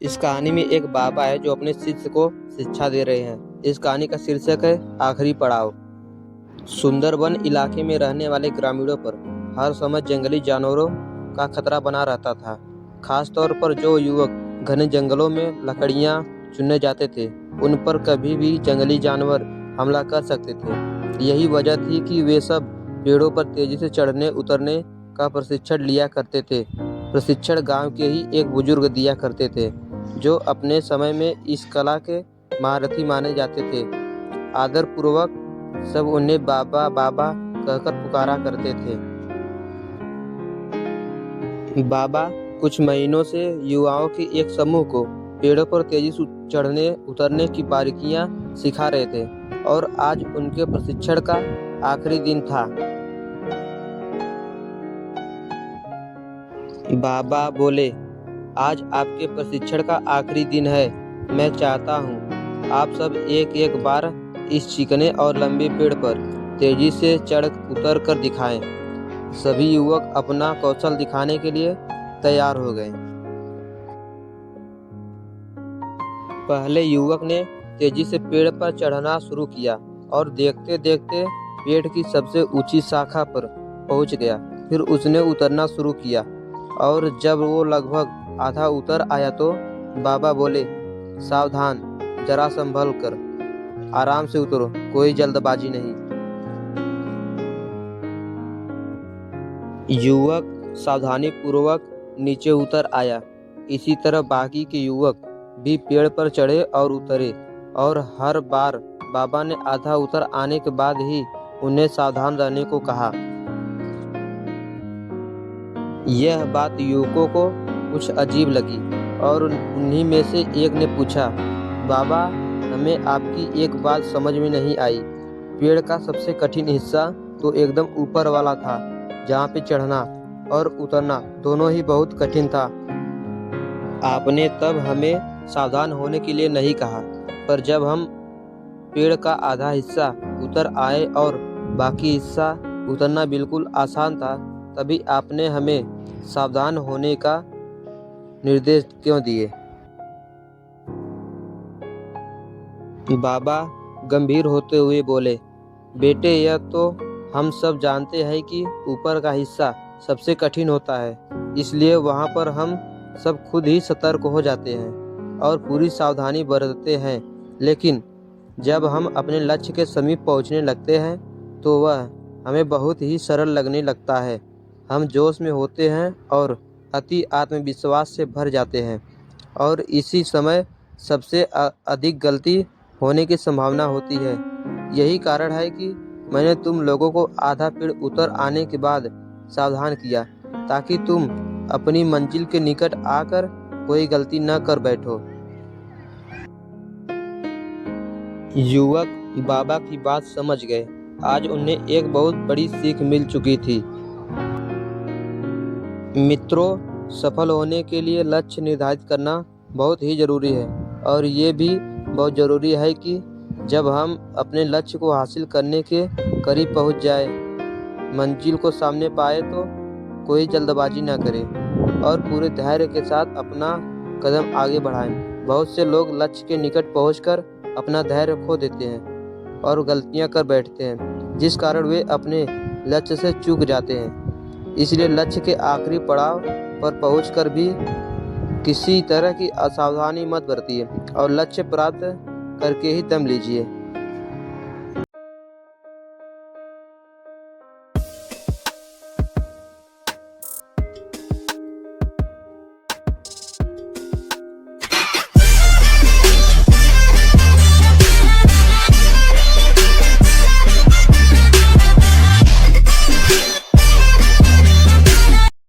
इस कहानी में एक बाबा है जो अपने शिष्य को शिक्षा दे रहे हैं। इस कहानी का शीर्षक है आखिरी पड़ाव। सुंदरबन इलाके में रहने वाले ग्रामीणों पर हर समय जंगली जानवरों का खतरा बना रहता था। खास तौर पर जो युवक घने जंगलों में लकड़ियां चुनने जाते थे, उन पर कभी भी जंगली जानवर हमला कर सकते थे। यही वजह थी कि वे सब पेड़ों पर तेजी से चढ़ने उतरने का प्रशिक्षण लिया करते थे। प्रशिक्षण गांव के ही एक बुजुर्ग दिया करते थे, जो अपने समय में इस कला के महारथी माने जाते थे। आदर पूर्वक सब उन्हें बाबा बाबा कहकर पुकारा करते थे। बाबा कुछ महीनों से युवाओं के एक समूह को पेड़ों पर तेजी से चढ़ने उतरने की बारीकियां सिखा रहे थे, और आज उनके प्रशिक्षण का आखिरी दिन था। बाबा बोले, आज आपके प्रशिक्षण का आखिरी दिन है। मैं चाहता हूँ आप सब एक एक बार इस चिकने और लंबे पेड़ पर तेजी से चढ़ उतर कर दिखाएं। सभी युवक अपना कौशल दिखाने के लिए तैयार हो गए। पहले युवक ने तेजी से पेड़ पर चढ़ना शुरू किया और देखते देखते पेड़ की सबसे ऊंची शाखा पर पहुंच गया। फिर उसने उतरना शुरू किया, और जब वो लगभग आधा उतर आया तो बाबा बोले, सावधान, जरा संभल कर, आराम से उतरो, कोई जल्दबाजी नहीं। युवक सावधानी पूर्वक नीचे उतर आया। इसी तरह बाकी के युवक भी पेड़ पर चढ़े और उतरे, और हर बार बाबा ने आधा उतर आने के बाद ही उन्हें सावधान रहने को कहा। यह बात युवकों को कुछ अजीब लगी, और उन्हीं में से एक ने पूछा, बाबा, हमें आपकी एक बात समझ में नहीं आई। पेड़ का सबसे कठिन हिस्सा तो एकदम ऊपर वाला था, जहाँ पे चढ़ना और उतरना दोनों ही बहुत कठिन था। आपने तब हमें सावधान होने के लिए नहीं कहा, पर जब हम पेड़ का आधा हिस्सा उतर आए और बाकी हिस्सा उतरना बिल्कुल आसान था, तभी आपने हमें सावधान होने का निर्देश क्यों दिए? बाबा गंभीर होते हुए बोले, बेटे, यह तो हम सब जानते हैं कि ऊपर का हिस्सा सबसे कठिन होता है, इसलिए वहाँ पर हम सब खुद ही सतर्क हो जाते हैं और पूरी सावधानी बरतते हैं। लेकिन जब हम अपने लक्ष्य के समीप पहुँचने लगते हैं तो वह हमें बहुत ही सरल लगने लगता है। हम जोश में होते हैं और अति आत्मविश्वास से भर जाते हैं, और इसी समय सबसे अधिक गलती होने की संभावना होती है। यही कारण है कि मैंने तुम लोगों को आधा पेड़ उतर आने के बाद सावधान किया, ताकि तुम अपनी मंजिल के निकट आकर कोई गलती न कर बैठो। युवक बाबा की बात समझ गए। आज उन्हें एक बहुत बड़ी सीख मिल चुकी थी। मित्रों, सफल होने के लिए लक्ष्य निर्धारित करना बहुत ही ज़रूरी है, और ये भी बहुत ज़रूरी है कि जब हम अपने लक्ष्य को हासिल करने के करीब पहुंच जाए, मंजिल को सामने पाए, तो कोई जल्दबाजी ना करें और पूरे धैर्य के साथ अपना कदम आगे बढ़ाएं। बहुत से लोग लक्ष्य के निकट पहुंचकर अपना धैर्य खो देते हैं और गलतियां कर बैठते हैं, जिस कारण वे अपने लक्ष्य से चूक जाते हैं। इसलिए लक्ष्य के आखिरी पड़ाव पर पहुंचकर भी किसी तरह की असावधानी मत बरतिए और लक्ष्य प्राप्त करके ही दम लीजिए।